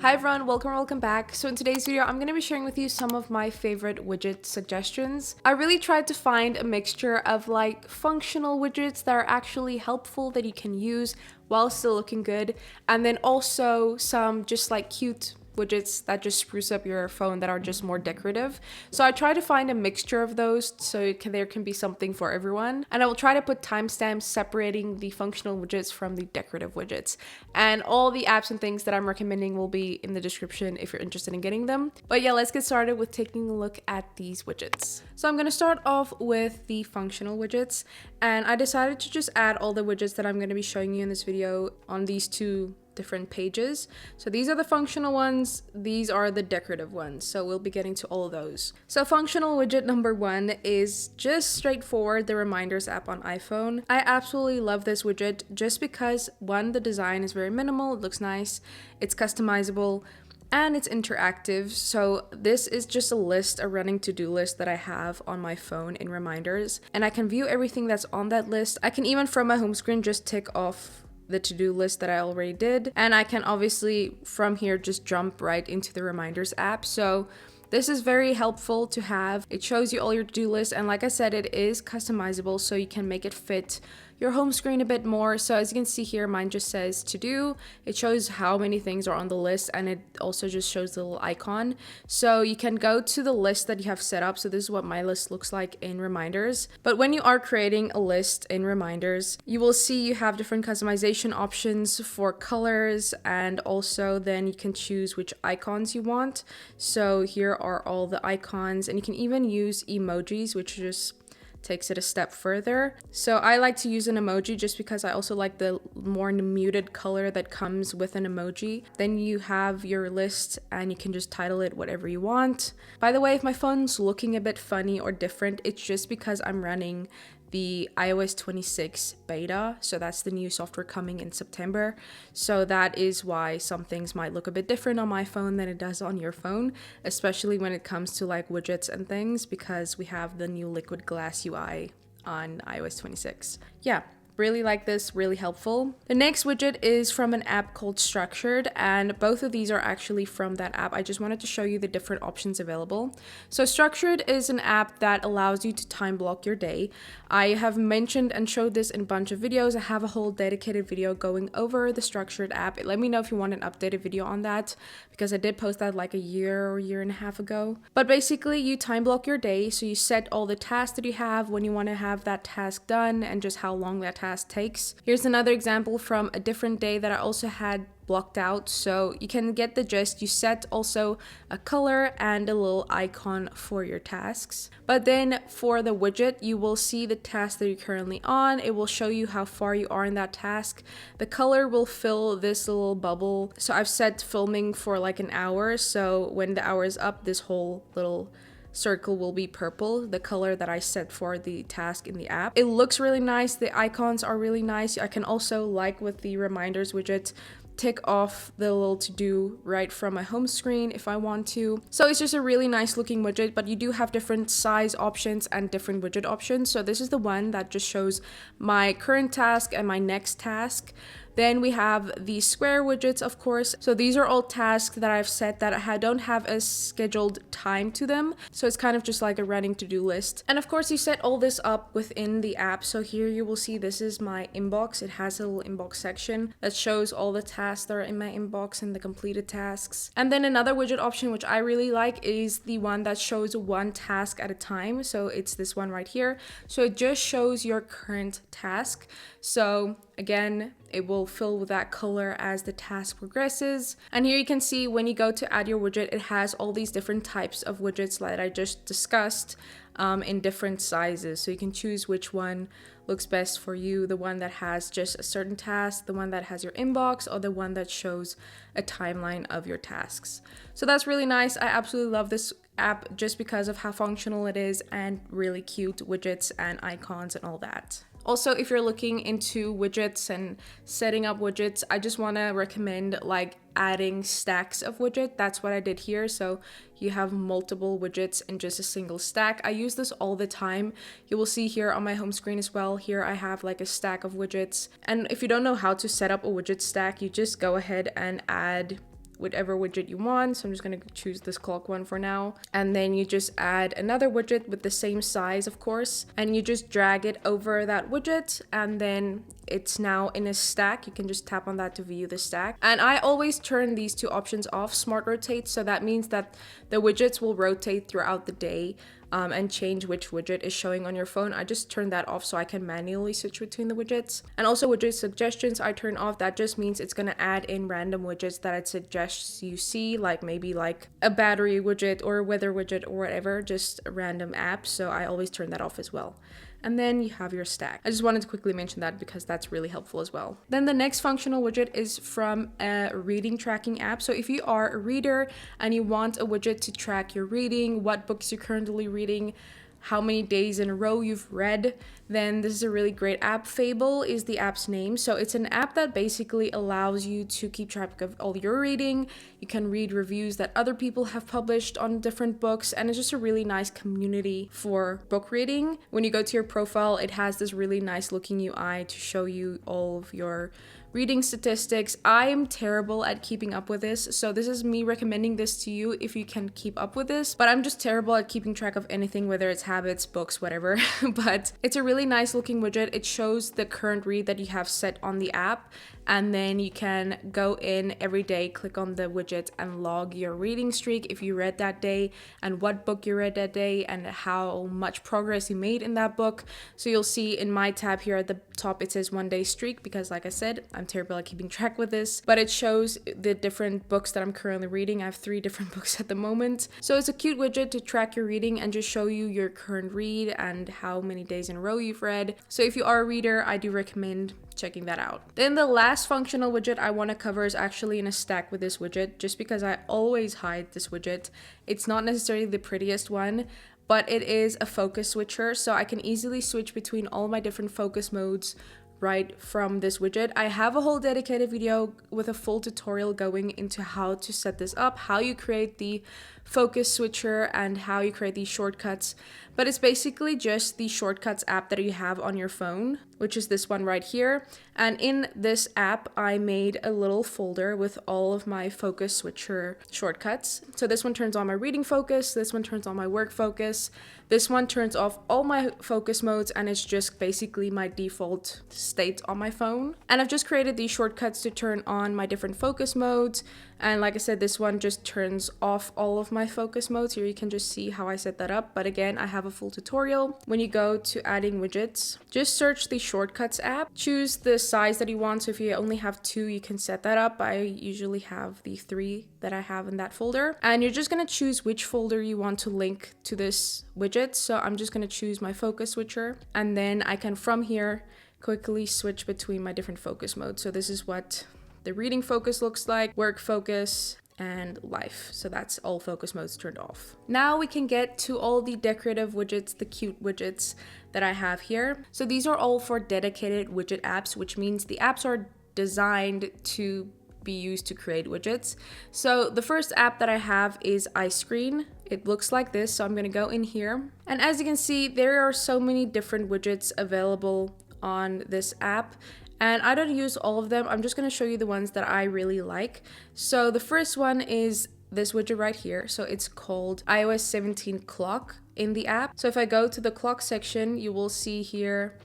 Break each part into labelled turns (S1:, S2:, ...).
S1: Hi everyone, welcome back. So in today's video, I'm going to be sharing with you some of my favorite widget suggestions. I really tried to find a mixture of like functional widgets that are actually helpful that you can use while still looking good, and then also some just like cute widgets that just spruce up your phone that are just more decorative. So I try to find a mixture of those so there can be something for everyone. And I will try to put timestamps separating the functional widgets from the decorative widgets. And all the apps and things that I'm recommending will be in the description if you're interested in getting them. But yeah, let's get started with taking a look at these widgets. So I'm going to start off with the functional widgets. And I decided to just add all the widgets that I'm going to be showing you in this video on these two different pages. So these are the functional ones, these are the decorative ones. So we'll be getting to all of those. So functional widget number 1 is just straightforward, the reminders app on iPhone. I absolutely love this widget just because one, the design is very minimal, it looks nice, it's customizable, and it's interactive. So this is just a list, a running to-do list that I have on my phone in reminders, and I can view everything that's on that list. I can even from my home screen just tick off the to-do list that I already did, and I can obviously from here just jump right into the reminders app. So this is very helpful to have. It shows you all your to-do list, and like I said, it is customizable, so you can make it fit your home screen a bit more. So as you can see here, mine just says to do. It shows how many things are on the list, and it also just shows the little icon. So you can go to the list that you have set up. So this is what my list looks like in reminders. But when you are creating a list in reminders, you will see you have different customization options for colors, and also then you can choose which icons you want. So here are all the icons, and you can even use emojis, which just takes it a step further. So I like to use an emoji just because I also like the more muted color that comes with an emoji. Then you have your list and you can just title it whatever you want. By the way, if my phone's looking a bit funny or different, it's just because I'm running the iOS 26 beta, so that's the new software coming in September. So that is why some things might look a bit different on my phone than it does on your phone, especially when it comes to like widgets and things, because we have the new liquid glass UI on iOS 26. Yeah, really like this, really helpful. The next widget is from an app called Structured, and both of these are actually from that app. I just wanted to show you the different options available. So Structured is an app that allows you to time block your day. I have mentioned and showed this in a bunch of videos. I have a whole dedicated video going over the Structured app. Let me know if you want an updated video on that, because I did post that like a year and a half ago. But basically you time block your day, so you set all the tasks that you have, when you want to have that task done, and just how long that task takes. Here's another example from a different day that I also had blocked out, so you can get the gist. You set also a color and a little icon for your tasks. But then for the widget, you will see the task that you're currently on. It will show you how far you are in that task. The color will fill this little bubble. So I've set filming for like an hour, so when the hour is up, this whole little circle will be purple, the color that I set for the task in the app. It looks really nice. The icons are really nice. I can also, like with the reminders widget, tick off the little to-do right from my home screen if I want to. So it's just a really nice looking widget, but you do have different size options and different widget options. So this is the one that just shows my current task and my next task. Then we have the square widgets, of course. So these are all tasks that I've set that I don't have a scheduled time to them. So it's kind of just like a running to-do list. And of course, you set all this up within the app. So here you will see this is my inbox. It has a little inbox section that shows all the tasks that are in my inbox and the completed tasks. And then another widget option, which I really like, is the one that shows one task at a time. So it's this one right here. So it just shows your current task. So again, it will fill with that color as the task progresses. And here you can see when you go to add your widget, it has all these different types of widgets that I just discussed in different sizes. So you can choose which one looks best for you, the one that has just a certain task, the one that has your inbox, or the one that shows a timeline of your tasks. So that's really nice. I absolutely love this app just because of how functional it is and really cute widgets and icons and all that. Also, if you're looking into widgets and setting up widgets, I just want to recommend like adding stacks of widget. That's what I did here. So you have multiple widgets in just a single stack. I use this all the time. You will see here on my home screen as well. Here I have like a stack of widgets. And if you don't know how to set up a widget stack, you just go ahead and add whatever widget you want. So I'm just going to choose this clock one for now. And then you just add another widget with the same size, of course, and you just drag it over that widget, and then it's now in a stack. You can just tap on that to view the stack. And I always turn these two options off, smart rotate, so that means that the widgets will rotate throughout the day and change which widget is showing on your phone. I just turn that off so I can manually switch between the widgets. And also widget suggestions I turn off. That just means it's going to add in random widgets that it suggests you see, like maybe like a battery widget or a weather widget or whatever, just a random app. So I always turn that off as well. And then you have your stack. I just wanted to quickly mention that because that's really helpful as well. Then the next functional widget is from a reading tracking app. So if you are a reader and you want a widget to track your reading, what books you're currently reading, how many days in a row you've read, then this is a really great app. Fable is the app's name. So it's an app that basically allows you to keep track of all your reading. You can read reviews that other people have published on different books, and it's just a really nice community for book reading. When you go to your profile, it has this really nice looking UI to show you all of your reading statistics. I am terrible at keeping up with this, so this is me recommending this to you if you can keep up with this, but I'm just terrible at keeping track of anything, whether it's habits, books, whatever. But it's a really nice looking widget. It shows the current read that you have set on the app, and then you can go in every day, click on the widget and log your reading streak if you read that day and what book you read that day and how much progress you made in that book. So you'll see in my tab here at the top it says 1 day streak, because like I said, I'm terrible at keeping track with this, but it shows the different books that I'm currently reading. I have 3 different books at the moment. So it's a cute widget to track your reading and just show you your current read and how many days in a row you've read. So if you are a reader, I do recommend checking that out. Then the last functional widget I want to cover is actually in a stack with this widget, just because I always hide this widget. It's not necessarily the prettiest one, but it is a focus switcher, so I can easily switch between all my different focus modes right from this widget. I have a whole dedicated video with a full tutorial going into how to set this up, how you create the focus switcher and how you create these shortcuts. But it's basically just the shortcuts app that you have on your phone, which is this one right here. And in this app, I made a little folder with all of my focus switcher shortcuts. So this one turns on my reading focus, this one turns on my work focus, this one turns off all my focus modes, and it's just basically my default state on my phone. And I've just created these shortcuts to turn on my different focus modes. And like I said, this one just turns off all of my focus modes. Here you can just see how I set that up. But again, I have a full tutorial. When you go to adding widgets, just search the shortcuts app. Choose the size that you want. So if you only have 2, you can set that up. I usually have the 3 that I have in that folder. And you're just going to choose which folder you want to link to this widget. So I'm just going to choose my focus switcher. And then I can, from here, quickly switch between my different focus modes. So this is what the reading focus looks like, work focus, and life. So that's all focus modes turned off. Now we can get to all the decorative widgets, the cute widgets that I have here. So these are all for dedicated widget apps, which means the apps are designed to be used to create widgets. So the first app that I have is iScreen. It looks like this. So I'm going to go in here. And as you can see, there are so many different widgets available on this app. And I don't use all of them. I'm just going to show you the ones that I really like. So the first one is this widget right here. So it's called iOS 17 clock in the app. So if I go to the clock section, you will see here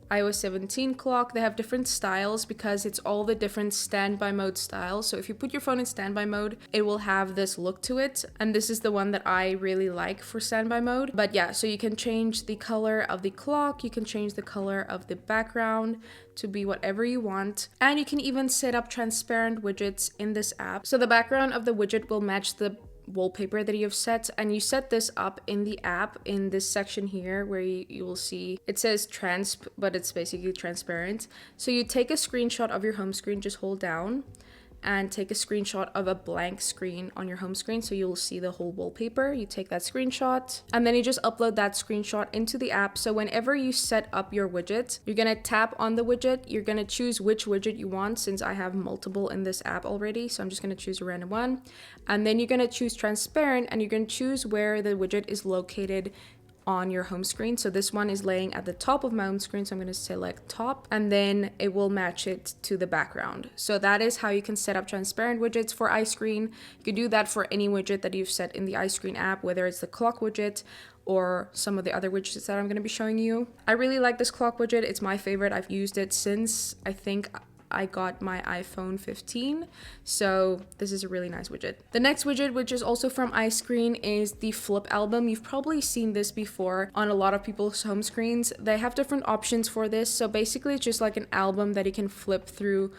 S1: iOS 17 clock. They have different styles because it's all the different standby mode styles. So if you put your phone in standby mode, it will have this look to it. And this is the one that I really like for standby mode. But yeah, so you can change the color of the clock. You can change the color of the background to be whatever you want. And you can even set up transparent widgets in this app. So the background of the widget will match the wallpaper that you've set, and you set this up in the app in this section here where you will see it says transp, but it's basically transparent. So you take a screenshot of your home screen, just hold down and take a screenshot of a blank screen on your home screen, so you'll see the whole wallpaper. You take that screenshot and then you just upload that screenshot into the app. So whenever you set up your widget, you're gonna tap on the widget, you're gonna choose which widget you want, since I have multiple in this app already, so I'm just gonna choose a random one. And then you're gonna choose transparent, and you're gonna choose where the widget is located on your home screen. So this one is laying at the top of my home screen, so I'm going to select top, and then it will match it to the background. So that is how you can set up transparent widgets for iScreen. You can do that for any widget that you've set in the iScreen app, whether it's the clock widget or some of the other widgets that I'm going to be showing you. I really like this clock widget. It's my favorite. I've used it since I think I got my iPhone 15, so this is a really nice widget. The next widget, which is also from iScreen, is the flip album. You've probably seen this before on a lot of people's home screens. They have different options for this, so basically it's just like an album that you can flip through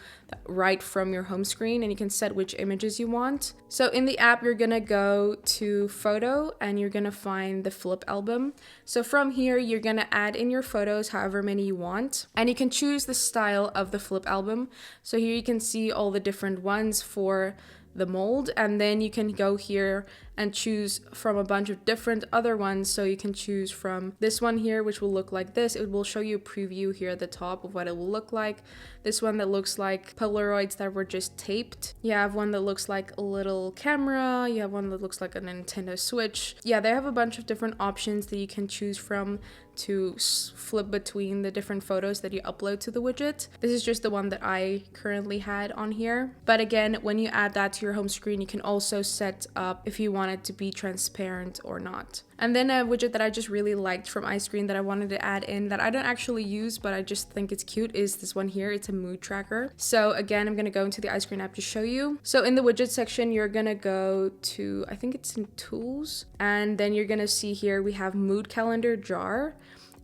S1: right from your home screen, and you can set which images you want. So in the app, you're gonna go to photo and you're gonna find the flip album. So from here, you're gonna add in your photos, however many you want, and you can choose the style of the flip album. So here you can see all the different ones for the mold, and then you can go here and choose from a bunch of different other ones. So you can choose from this one here, which will look like this. It will show you a preview here at the top of what it will look like. This one that looks like Polaroids that were just taped. You have one that looks like a little camera. You have one that looks like a Nintendo Switch. Yeah, they have a bunch of different options that you can choose from to flip between the different photos that you upload to the widget. This is just the one that I currently had on here. But again, when you add that to your home screen, you can also set up if you want it to be transparent or not. And then a widget that I just really liked from iScreen that I wanted to add in that I don't actually use, but I just think it's cute, is this one here. It's a mood tracker. So again, I'm gonna go into the iScreen app to show you. So in the widget section, you're gonna go to, I think it's in tools, and then you're gonna see here we have mood calendar jar.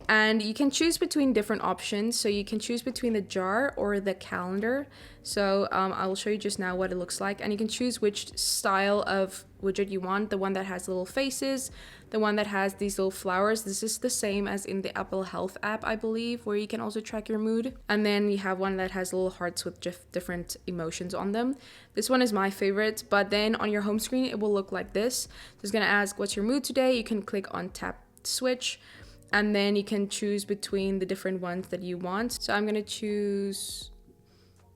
S1: And you can choose between different options. So you can choose between the jar or the calendar. So I will show you just now what it looks like. And you can choose which style of widget you want. The one that has little faces, the one that has these little flowers. This is the same as in the Apple Health app, I believe, where you can also track your mood. And then you have one that has little hearts with different emotions on them. This one is my favorite, but then on your home screen, it will look like this. So it's gonna ask, what's your mood today? You can click on tap switch, and then you can choose between the different ones that you want. So I'm gonna choose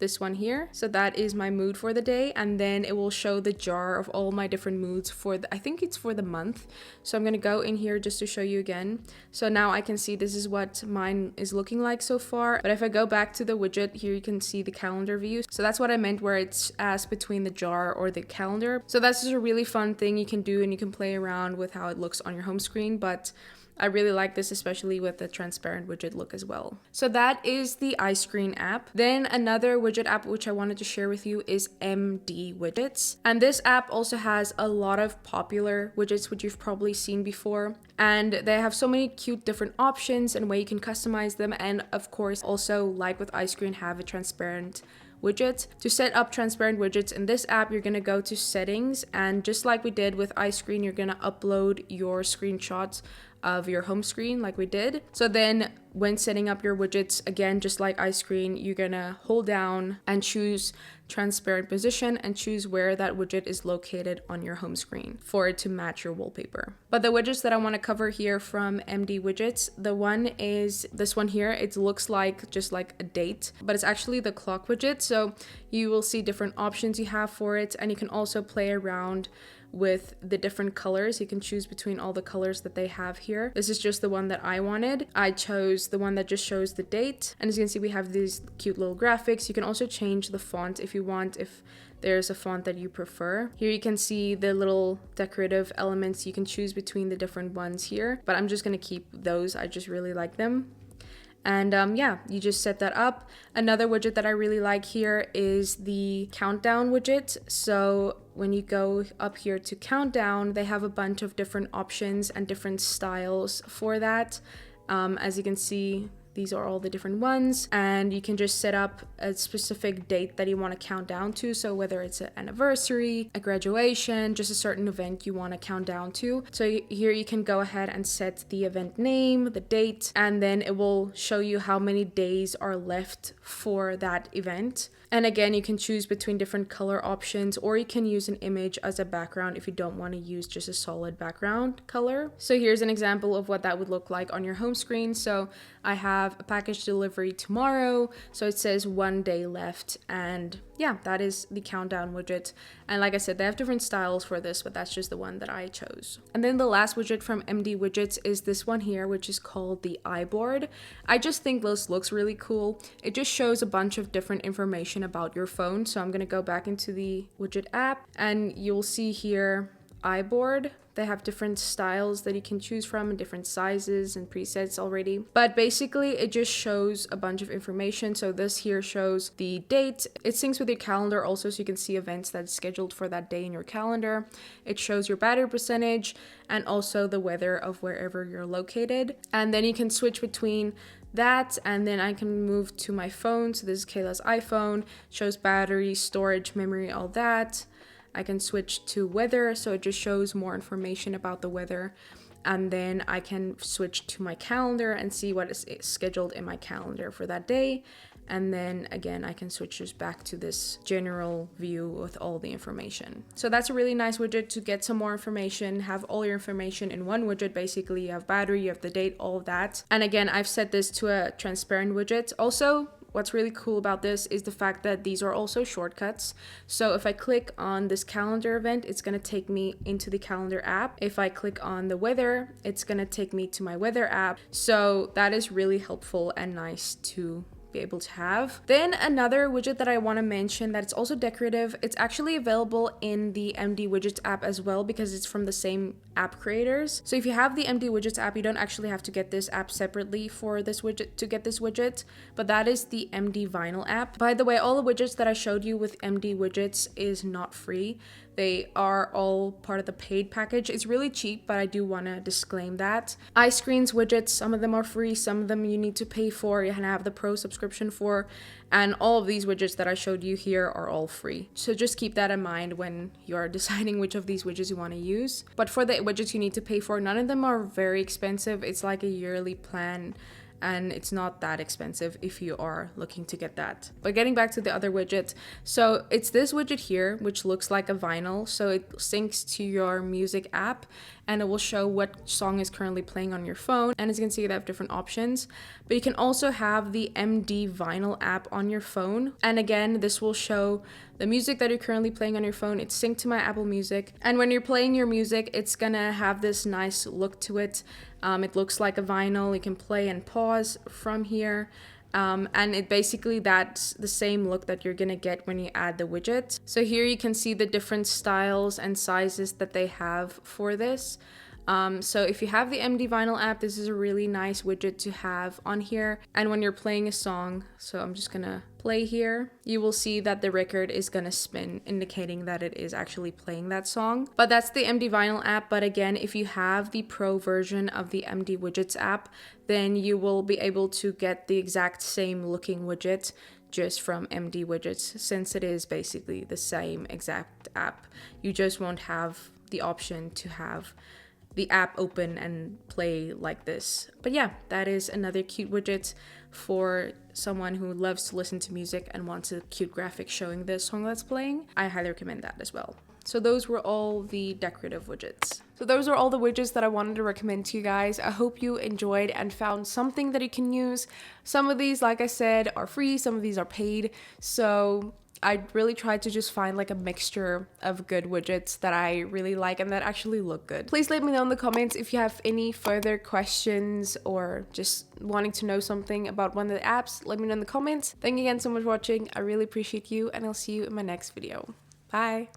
S1: this one here. So that is my mood for the day, and then it will show the jar of all my different moods for I think it's for the month. So I'm gonna go in here just to show you again. So now I can see this is what mine is looking like so far. But if I go back to the widget here, you can see the calendar view. So that's what I meant where it's asked between the jar or the calendar. So that's just a really fun thing you can do, and you can play around with how it looks on your home screen. But I really like this, especially with the transparent widget look as well. So that is the iScreen app. Then another widget app which I wanted to share with you is MD Widgets. And this app also has a lot of popular widgets which you've probably seen before. And they have so many cute different options and way you can customize them. And of course, also like with iScreen, have a transparent widget. To set up transparent widgets in this app, you're gonna go to settings, and just like we did with iScreen, you're gonna upload your screenshots of your home screen like we did. So then when setting up your widgets, again, just like iScreen, you're gonna hold down and choose transparent position and choose where that widget is located on your home screen for it to match your wallpaper. But the widgets that I want to cover here from MD Widgets, the one is this one here. It looks like just like a date, but it's actually the clock widget. So you will see different options you have for it, and you can also play around with the different colors. You can choose between all the colors that they have here. This is just the one that I wanted. I chose the one that just shows the date, and as you can see, we have these cute little graphics. You can also change the font if you want, if there's a font that you prefer. Here you can see the little decorative elements. You can choose between the different ones here, but I'm just gonna keep those. I just really like them. And yeah, you just set that up. Another widget that I really like here is the countdown widget. So when you go up here to countdown, they have a bunch of different options and different styles for that. As you can see, these are all the different ones, and you can just set up a specific date that you want to count down to. So whether it's an anniversary, a graduation, just a certain event you want to count down to. So here you can go ahead and set the event name, the date, and then it will show you how many days are left for that event. And again, you can choose between different color options, or you can use an image as a background if you don't want to use just a solid background color. So here's an example of what that would look like on your home screen. So I have a package delivery tomorrow, so it says 1 day left, and yeah, that is the countdown widget. And like I said, they have different styles for this, but that's just the one that I chose. And then the last widget from MD Widgets is this one here, which is called the iBoard. I just think this looks really cool. It just shows a bunch of different information about your phone. So I'm gonna go back into the Widget app, and you'll see here iBoard. They have different styles that you can choose from and different sizes and presets already. But basically it just shows a bunch of information. So this here shows the date. It syncs with your calendar also, so you can see events that's scheduled for that day in your calendar. It shows your battery percentage and also the weather of wherever you're located. And then you can switch between that, and then I can move to my phone. So this is Kayla's iPhone, shows battery, storage, memory, all that. I can switch to weather, so it just shows more information about the weather. And then I can switch to my calendar and see what is scheduled in my calendar for that day. And then again, I can switch just back to this general view with all the information. So that's a really nice widget to get some more information, have all your information in one widget. Basically, you have battery, you have the date, all of that. And again, I've set this to a transparent widget. Also, what's really cool about this is the fact that these are also shortcuts. So if I click on this calendar event, it's going to take me into the calendar app. If I click on the weather, it's going to take me to my weather app. So that is really helpful and nice to be able to have. Then another widget that I want to mention that it's also decorative, it's actually available in the MD Widgets app as well, because it's from the same app creators. So if you have the MD Widgets app, you don't actually have to get this app separately for this widget to get this widget, but that is the MD Vinyl app. By the way, all the widgets that I showed you with MD Widgets is not free. They are all part of the paid package. It's really cheap, but I do want to disclaim that. iScreens widgets, some of them are free, some of them you need to pay for, you have the Pro subscription for, and all of these widgets that I showed you here are all free. So just keep that in mind when you're deciding which of these widgets you want to use. But for the widgets you need to pay for, none of them are very expensive. It's like a yearly plan, and it's not that expensive if you are looking to get that. But getting back to the other widget, so it's this widget here, which looks like a vinyl. So it syncs to your music app, and it will show what song is currently playing on your phone. And as you can see, they have different options, but you can also have the MD Vinyl app on your phone. And again, this will show the music that you're currently playing on your phone. It's synced to my Apple Music. And when you're playing your music, it's gonna have this nice look to it. It looks like a vinyl. You can play and pause from here. And it basically, that's the same look that you're gonna get when you add the widget. So here you can see the different styles and sizes that they have for this. So if you have the MD Vinyl app, this is a really nice widget to have on here. And when you're playing a song, so I'm just gonna play here, you will see that the record is gonna spin, indicating that it is actually playing that song. But that's the MD Vinyl app. But again, if you have the Pro version of the MD Widgets app, then you will be able to get the exact same looking widget just from MD Widgets, since it is basically the same exact app. You just won't have the option to have the app open and play like this. But yeah, that is another cute widget for someone who loves to listen to music and wants a cute graphic showing the song that's playing. I highly recommend that as well. So those were all the decorative widgets. So those are all the widgets that I wanted to recommend to you guys. I hope you enjoyed and found something that you can use. Some of these, like I said, are free, some of these are paid. So I really tried to just find like a mixture of good widgets that I really like and that actually look good. Please let me know in the comments if you have any further questions or just wanting to know something about one of the apps. Let me know in the comments. Thank you again so much for watching. I really appreciate you, and I'll see you in my next video. Bye.